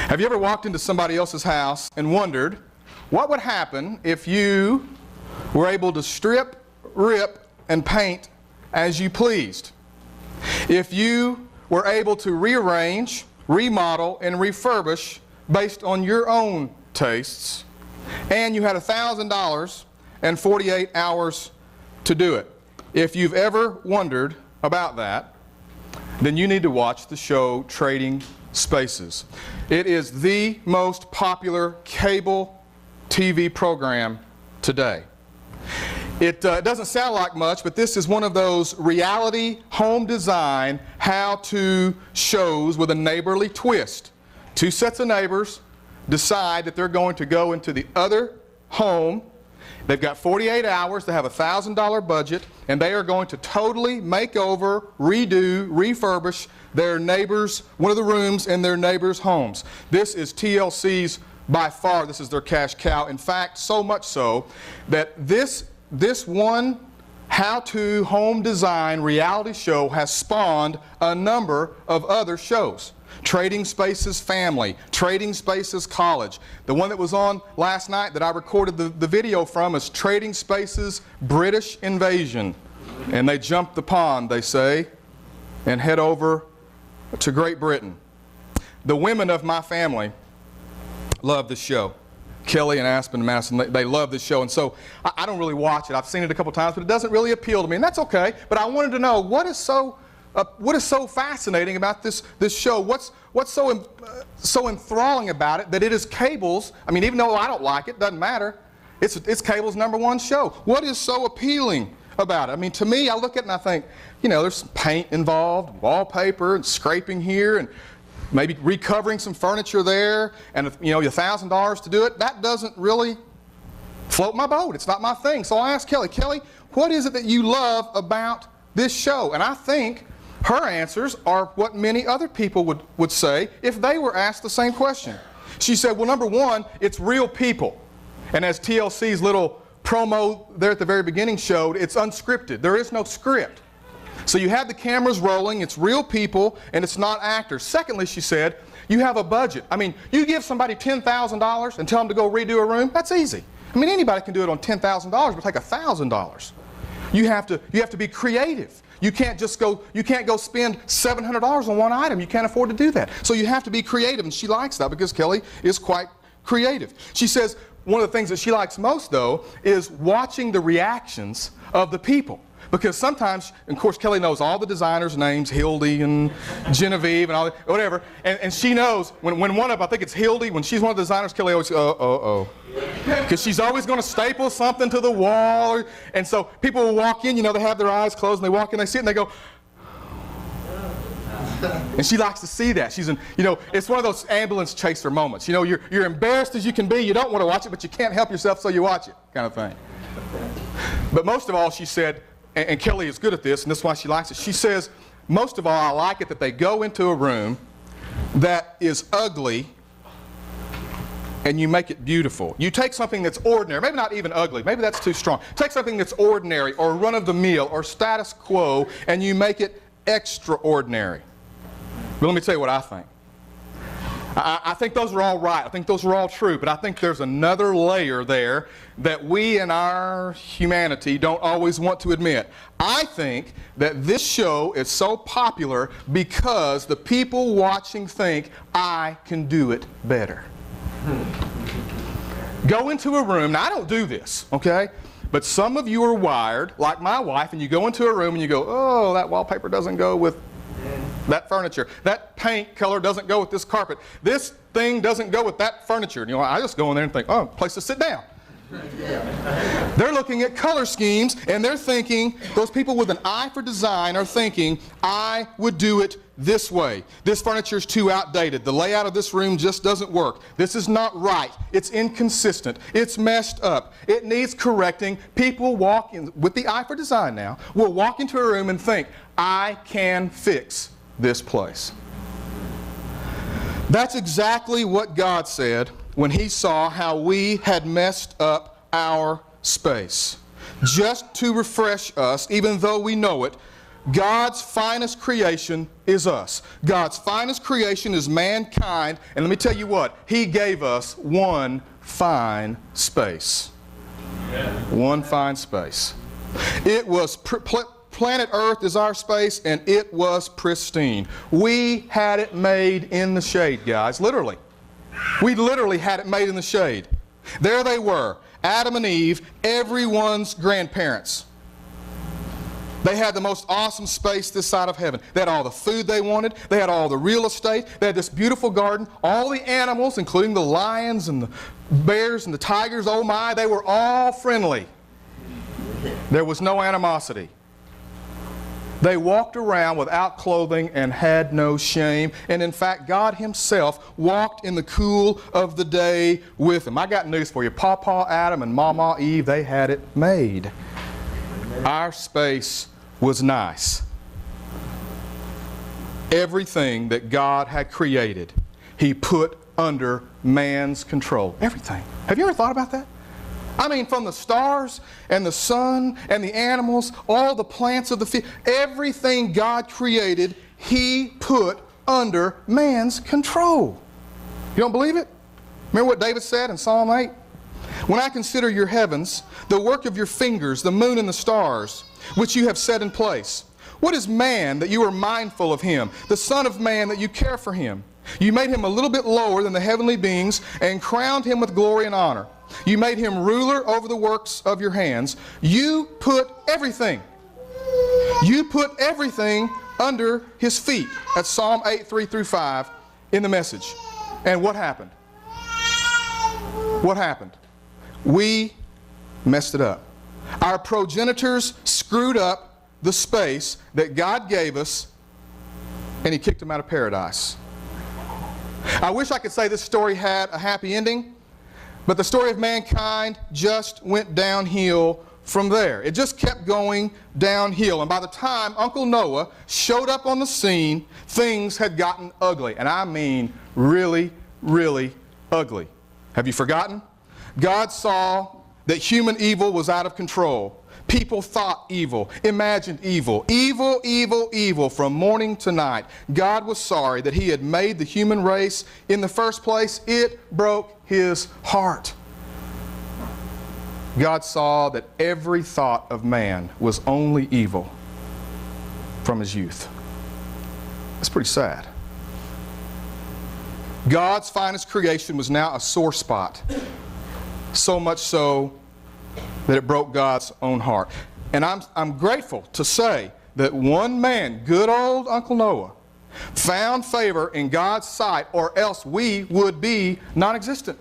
Have you ever walked into somebody else's house and wondered what would happen if you were able to strip, rip, and paint as you pleased? If you were able to rearrange, remodel, and refurbish based on your own tastes, and you had $1,000 and 48 hours to do it? If you've ever wondered about that, then you need to watch the show Trading Spaces. It is the most popular cable TV program today. It doesn't sound like much, but this is one of those reality home design how-to shows with a neighborly twist. Two sets of neighbors decide that they're going to go into the other home. They've got 48 hours, they have a $1,000 budget, and they are going to totally make over, redo, refurbish their neighbors, one of the rooms in their neighbors' homes. This is TLC's, by far, this is their cash cow. In fact, so much so that this one how-to home design reality show has spawned a number of other shows. Trading Spaces Family, Trading Spaces College. The one that was on last night that I recorded the video from is Trading Spaces British Invasion. And they jump the pond, they say, and head over to Great Britain. The women of my family love this show. Kelly and Aspen and Madison, they love this show, and so I don't really watch it. I've seen it a couple times, but it doesn't really appeal to me, and that's okay. But I wanted to know what is so fascinating about this show. What's so enthralling about it that it is cable's? I mean, even though I don't like it, doesn't matter. It's cable's #1 show. What is so appealing about it? I mean, to me, I look at it and I think, you know, there's paint involved, wallpaper, and scraping here, and maybe recovering some furniture there, and you know, $1,000 to do it. That doesn't really float my boat. It's not my thing. So I asked Kelly, what is it that you love about this show? And I think her answers are what many other people would say if they were asked the same question. She said, well, #1, it's real people. And as TLC's little promo there at the very beginning showed, it's unscripted. There is no script. So you have the cameras rolling, it's real people, and it's not actors. Secondly, she said, you have a budget. I mean, you give somebody $10,000 and tell them to go redo a room, that's easy. I mean, anybody can do it on $10,000, but take $1,000. You have to be creative. You can't go spend $700 on one item. You can't afford to do that. So you have to be creative, and she likes that because Kelly is quite creative. She says one of the things that she likes most, though, is watching the reactions of the people. Because sometimes, of course, Kelly knows all the designers' names, Hildy and Genevieve and all that, whatever, and she knows when one of, I think it's Hildy, when she's one of the designers, Kelly always goes, because she's always going to staple something to the wall, and so people will walk in, you know, they have their eyes closed, and they walk in, they see it, and they go, and she likes to see that. She's in, you know, it's one of those ambulance chaser moments. You know, you're embarrassed as you can be, you don't want to watch it, but you can't help yourself, so you watch it, kind of thing. But most of all, she said, and Kelly is good at this, and that's why she likes it. She says, most of all, I like it that they go into a room that is ugly and you make it beautiful. You take something that's ordinary, maybe not even ugly, maybe that's too strong. Take something that's ordinary or run-of-the-mill or status quo and you make it extraordinary. But let me tell you what I think. I think those are all right. I think those are all true. But I think there's another layer there that we in our humanity don't always want to admit. I think that this show is so popular because the people watching think, I can do it better. Go into a room. Now, I don't do this, okay? But some of you are wired, like my wife, and you go into a room and you go, oh, that wallpaper doesn't go with that furniture. That paint color doesn't go with this carpet. This thing doesn't go with that furniture. You know, I just go in there and think, oh, place to sit down. They're looking at color schemes, and they're thinking, those people with an eye for design are thinking, I would do it this way. This furniture is too outdated. The layout of this room just doesn't work. This is not right. It's inconsistent. It's messed up. It needs correcting. People walk in, with the eye for design now, will walk into a room and think, I can fix this place. That's exactly what God said when He saw how we had messed up our space. Just to refresh us, even though we know it, God's finest creation is us. God's finest creation is mankind, and let me tell you what, He gave us one fine space. One fine space. It was planet Earth is our space, and it was pristine. We had it made in the shade, guys, literally. We literally had it made in the shade. There they were, Adam and Eve, everyone's grandparents. They had the most awesome space this side of heaven. They had all the food they wanted. They had all the real estate. They had this beautiful garden. All the animals, including the lions and the bears and the tigers, oh my, they were all friendly. There was no animosity. They walked around without clothing and had no shame. And in fact, God Himself walked in the cool of the day with them. I got news for you. Pawpaw Adam and Mama Eve, they had it made. Our space was nice. Everything that God had created, He put under man's control. Everything. Have you ever thought about that? I mean, from the stars and the sun and the animals, all the plants of the field, everything God created, He put under man's control. You don't believe it? Remember what David said in Psalm 8? When I consider your heavens, the work of your fingers, the moon and the stars, which you have set in place. What is man that you are mindful of him, the son of man that you care for him? You made him a little bit lower than the heavenly beings and crowned him with glory and honor. You made him ruler over the works of your hands. You put everything under his feet. That's Psalm 8, 3 through 5 in the Message. And what happened? What happened? We messed it up. Our progenitors screwed up the space that God gave us, and He kicked them out of paradise. I wish I could say this story had a happy ending, but the story of mankind just went downhill from there. It just kept going downhill. And by the time Uncle Noah showed up on the scene, things had gotten ugly. And I mean really, really ugly. Have you forgotten? God saw that human evil was out of control. People thought evil, imagined evil, evil, evil, evil from morning to night. God was sorry that He had made the human race in the first place. It broke His heart. God saw that every thought of man was only evil from his youth. That's pretty sad. God's finest creation was now a sore spot. So much so that it broke God's own heart. And I'm grateful to say that one man, good old Uncle Noah, found favor in God's sight, or else we would be non-existent.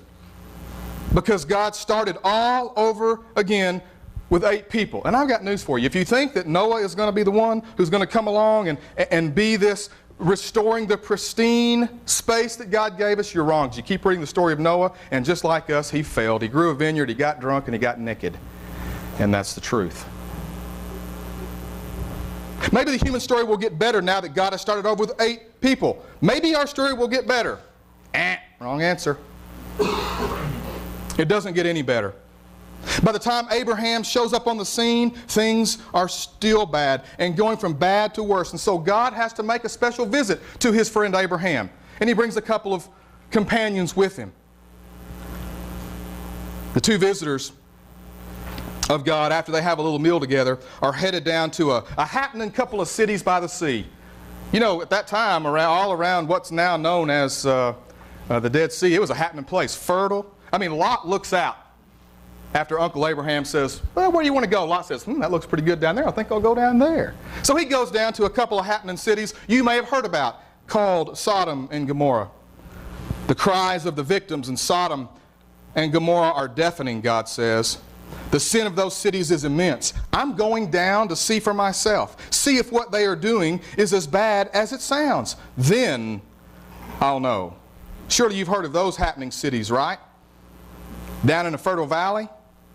Because God started all over again with 8 people. And I've got news for you. If you think that Noah is going to be the one who's going to come along and be this restoring the pristine space that God gave us, you're wrong. You keep reading the story of Noah, and just like us, he failed. He grew a vineyard, he got drunk, and he got naked. And that's the truth. Maybe the human story will get better now that God has started over with 8 people. Maybe our story will get better. Wrong answer. It doesn't get any better. By the time Abraham shows up on the scene, things are still bad and going from bad to worse. And so God has to make a special visit to his friend Abraham. And he brings a couple of companions with him. The 2 visitors of God, after they have a little meal together, are headed down to a happening couple of cities by the sea. You know, at that time, all around what's now known as the Dead Sea, it was a happening place, fertile. I mean, Lot looks out after Uncle Abraham says, well, where do you want to go? Lot says, that looks pretty good down there. I think I'll go down there. So he goes down to a couple of happening cities you may have heard about, called Sodom and Gomorrah. The cries of the victims in Sodom and Gomorrah are deafening, God says. The sin of those cities is immense. I'm going down to see for myself. See if what they are doing is as bad as it sounds. Then I'll know. Surely you've heard of those happening cities, right? Down in the Fertile Valley,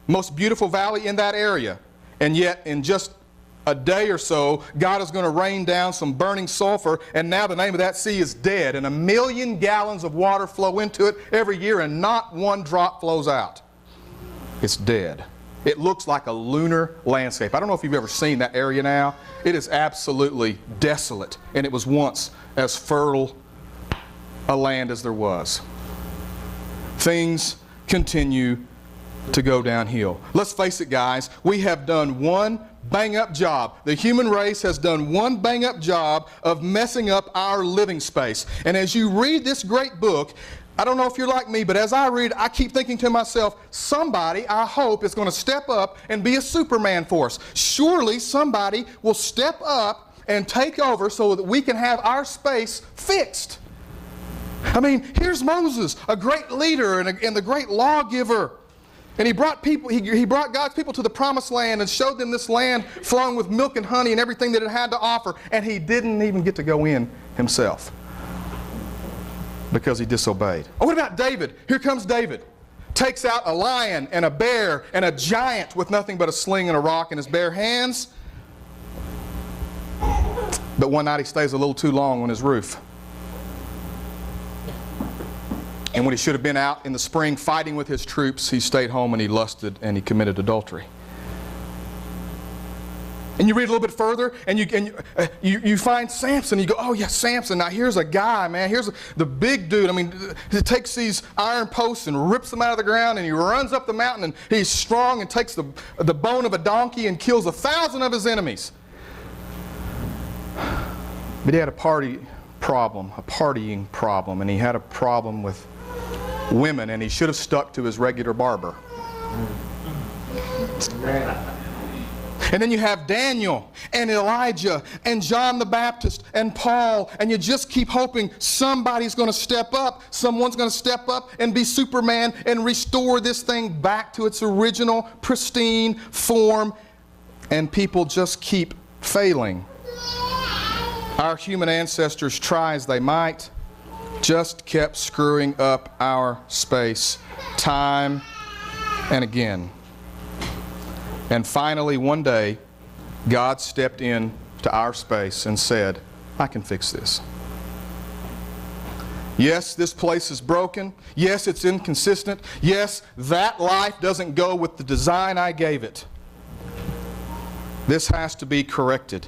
most beautiful valley in that area. And yet in just a day or so, God is going to rain down some burning sulfur, and now the name of that sea is dead, and 1 million gallons of water flow into it every year, and not one drop flows out. It's dead. It looks like a lunar landscape. I don't know if you've ever seen that area now. It is absolutely desolate, and it was once as fertile a land as there was. Things continue to go downhill. Let's face it, guys, we have done one bang-up job. The human race has done one bang-up job of messing up our living space. And as you read this great book, I don't know if you're like me, but as I read, I keep thinking to myself, somebody, I hope, is going to step up and be a Superman for us. Surely somebody will step up and take over so that we can have our space fixed. I mean, here's Moses, a great leader and the great lawgiver. And he brought God's people to the promised land and showed them this land flowing with milk and honey and everything that it had to offer. And he didn't even get to go in himself because he disobeyed. Oh, what about David? Here comes David. Takes out a lion and a bear and a giant with nothing but a sling and a rock in his bare hands. But one night he stays a little too long on his roof. And when he should have been out in the spring fighting with his troops, he stayed home and he lusted and he committed adultery. And you read a little bit further and you find Samson. You go, oh yeah, Samson. Now here's a guy, man. Here's the big dude. I mean, he takes these iron posts and rips them out of the ground, and he runs up the mountain, and he's strong and takes the bone of a donkey and kills 1,000 of his enemies. But he had a partying problem, and he had a problem with women, and he should have stuck to his regular barber. And then you have Daniel and Elijah and John the Baptist and Paul, and you just keep hoping somebody's going to step up, someone's going to step up and be Superman and restore this thing back to its original pristine form, and people just keep failing. Our human ancestors, try as they might, just kept screwing up our space time and again. And finally, one day, God stepped in to our space and said, I can fix this. Yes, this place is broken. Yes, it's inconsistent. Yes, that life doesn't go with the design I gave it. This has to be corrected.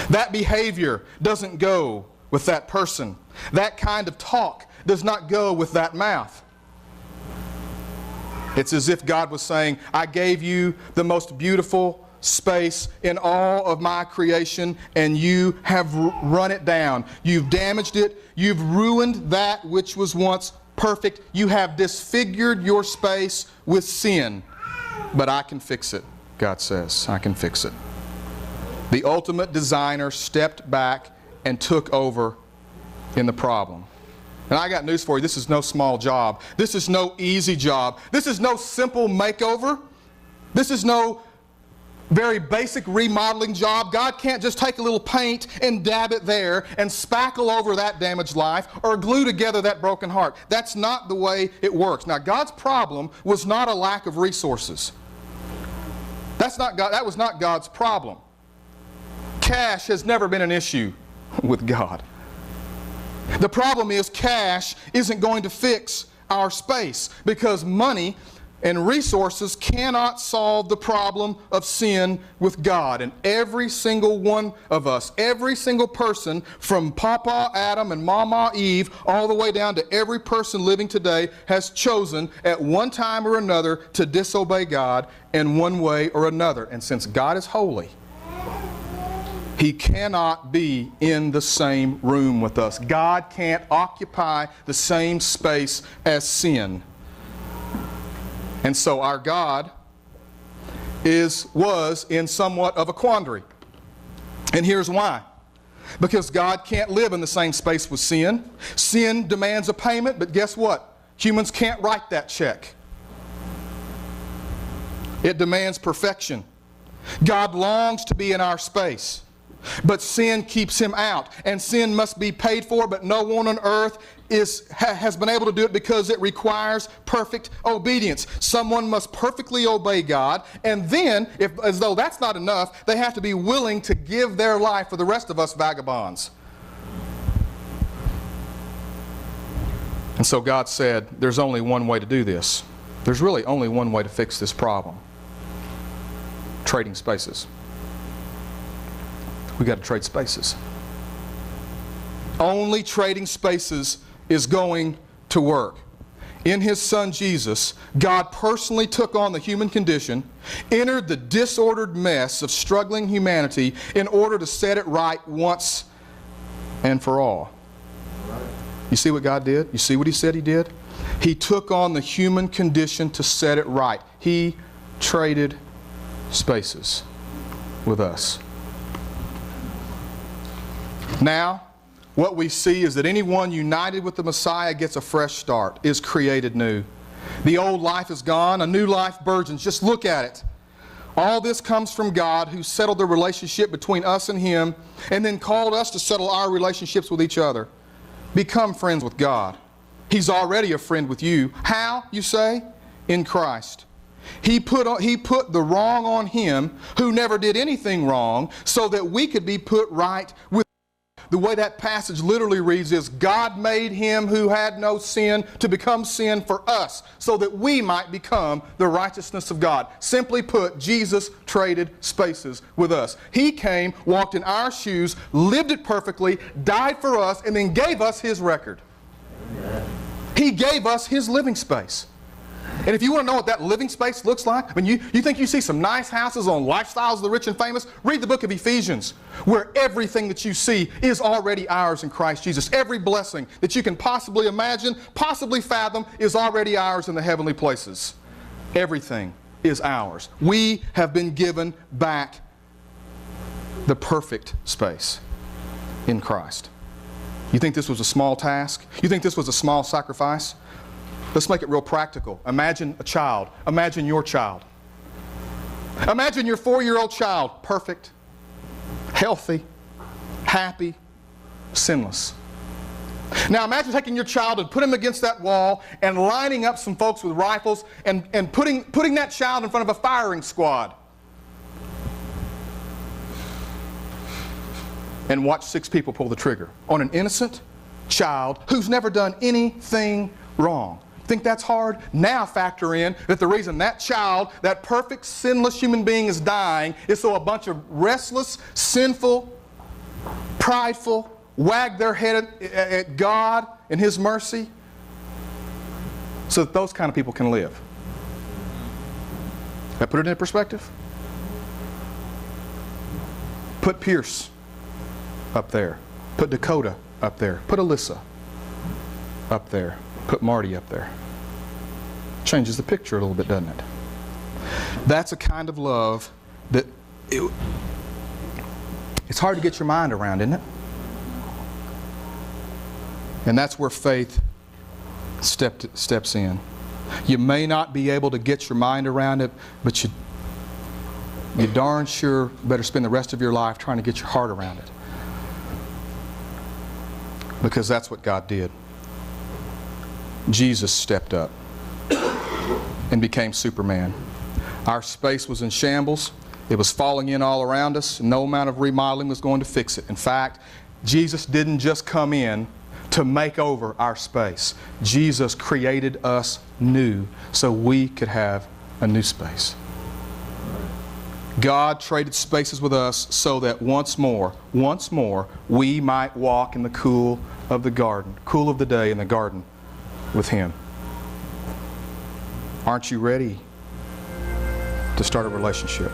That behavior doesn't go with that person. That kind of talk does not go with that mouth. It's as if God was saying, I gave you the most beautiful space in all of my creation, and you have run it down. You've damaged it. You've ruined that which was once perfect. You have disfigured your space with sin. But I can fix it, God says. I can fix it. The ultimate designer stepped back and took over in the problem. And I got news for you. This is no small job. This is no easy job. This is no simple makeover. This is no very basic remodeling job. God can't just take a little paint and dab it there and spackle over that damaged life or glue together that broken heart. That's not the way it works. Now, God's problem was not a lack of resources. That was not God's problem. Cash has never been an issue with God. The problem is cash isn't going to fix our space, because money and resources cannot solve the problem of sin with God. And every single one of us, every single person, from Papa Adam and Mama Eve all the way down to every person living today, has chosen at one time or another to disobey God in one way or another. And since God is holy, He cannot be in the same room with us. God can't occupy the same space as sin. And so our God was in somewhat of a quandary. And here's why. Because God can't live in the same space with sin. Sin demands a payment, but guess what? Humans can't write that check. It demands perfection. God longs to be in our space, but sin keeps him out, and sin must be paid for, but no one on earth has been able to do it because it requires perfect obedience. Someone must perfectly obey God, and then, as though that's not enough, they have to be willing to give their life for the rest of us vagabonds. And so God said, there's only one way to do this. There's really only one way to fix this problem. Trading spaces. We got to trade spaces. Only trading spaces is going to work. In His Son Jesus, God personally took on the human condition, entered the disordered mess of struggling humanity in order to set it right once and for all. You see what God did? You see what He said He did? He took on the human condition to set it right. He traded spaces with us. Now, what we see is that anyone united with the Messiah gets a fresh start, is created new. The old life is gone, a new life burgeons. Just look at it. All this comes from God, who settled the relationship between us and Him, and then called us to settle our relationships with each other. Become friends with God. He's already a friend with you. How, you say? In Christ. He put the wrong on Him who never did anything wrong, so that we could be put right with God. The way that passage literally reads is, God made Him who had no sin to become sin for us, so that we might become the righteousness of God. Simply put, Jesus traded spaces with us. He came, walked in our shoes, lived it perfectly, died for us, and then gave us His record. Amen. He gave us His living space. And if you want to know what that living space looks like, I mean, you think you see some nice houses on Lifestyles of the Rich and Famous? Read the book of Ephesians, where everything that you see is already ours in Christ Jesus. Every blessing that you can possibly imagine, possibly fathom, is already ours in the heavenly places. Everything is ours. We have been given back the perfect space in Christ. You think this was a small task? You think this was a small sacrifice? Let's make it real practical. Imagine a child. Imagine your child. Imagine your 4-year-old child, perfect, healthy, happy, sinless. Now imagine taking your child and putting him against that wall and lining up some folks with rifles and putting that child in front of a firing squad. And watch 6 people pull the trigger on an innocent child who's never done anything wrong. Think that's hard? Now factor in that the reason that child, that perfect, sinless human being, is dying is so a bunch of restless, sinful, prideful, wag their head at God and His mercy, so that those kind of people can live. That put it in perspective? Put Pierce up there. Put Dakota up there. Put Alyssa up there. Put Marty up there. Changes the picture a little bit, doesn't it? That's a kind of love that it's hard to get your mind around, isn't it? And that's where faith steps in. You may not be able to get your mind around it, but you darn sure better spend the rest of your life trying to get your heart around it. Because that's what God did. Jesus stepped up and became Superman. Our space was in shambles. It was falling in all around us. No amount of remodeling was going to fix it. In fact, Jesus didn't just come in to make over our space. Jesus created us new so we could have a new space. God traded spaces with us so that once more, we might walk in the cool of the garden, cool of the day in the garden with Him. Aren't you ready to start a relationship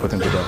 with Him today?